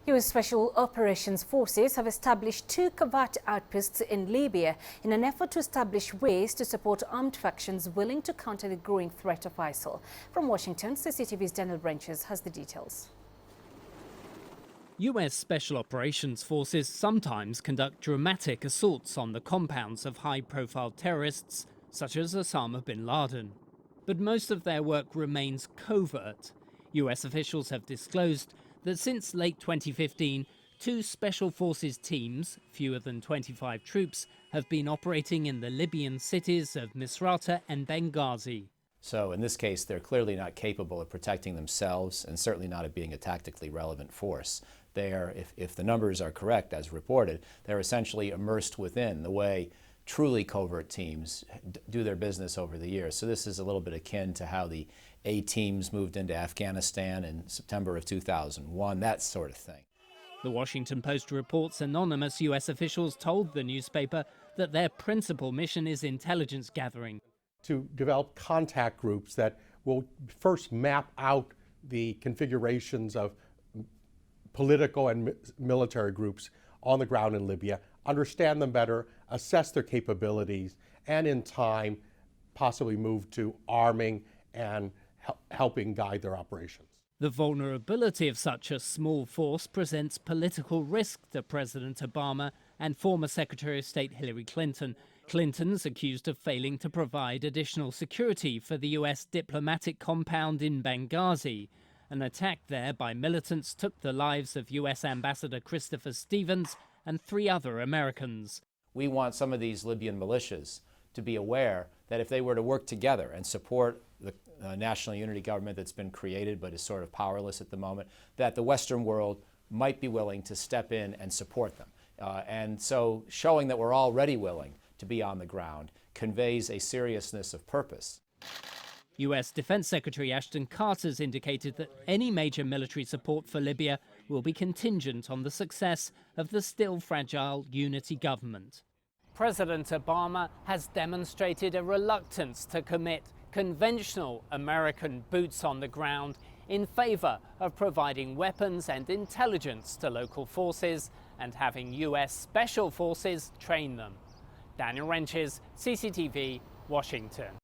US Special Operations Forces have established 2 covert outposts in Libya in an effort to establish ways to support armed factions willing to counter the growing threat of ISIL. From Washington, CCTV's Ryntjes has the details. US Special Operations Forces sometimes conduct dramatic assaults on the compounds of high-profile terrorists such as Osama bin Laden. But most of their work remains covert. US officials have disclosed that since late 2015, 2 Special Forces teams, fewer than 25 troops, have been operating in the Libyan cities of Misrata and Benghazi. So in this case, they're clearly not capable of protecting themselves and certainly not of being a tactically relevant force. They are, if the numbers are correct as reported, they're essentially immersed within the way truly covert teams do their business over the years. So this is a little bit akin to how the A teams moved into Afghanistan in September of 2001, that sort of thing. The Washington Post reports anonymous US officials told the newspaper that their principal mission is intelligence gathering. To develop contact groups that will first map out the configurations of political and military groups on the ground in Libya, understand them better, assess their capabilities, and in time possibly move to arming and helping guide their operations. The vulnerability of such a small force presents political risk to President Obama and former Secretary of State Hillary Clinton. Clinton's accused of failing to provide additional security for the US diplomatic compound in Benghazi. An attack there by militants took the lives of US Ambassador Christopher Stevens and 3 other Americans. We want some of these Libyan militias to be aware that if they were to work together and support the national unity government that's been created but is sort of powerless at the moment, that the Western world might be willing to step in and support them. And so showing that we're already willing to be on the ground conveys a seriousness of purpose. US Defense Secretary Ashton Carter's indicated that any major military support for Libya will be contingent on the success of the still fragile unity government. President Obama has demonstrated a reluctance to commit conventional American boots on the ground in favor of providing weapons and intelligence to local forces and having US Special Forces train them. Ryntjes, CCTV, Washington.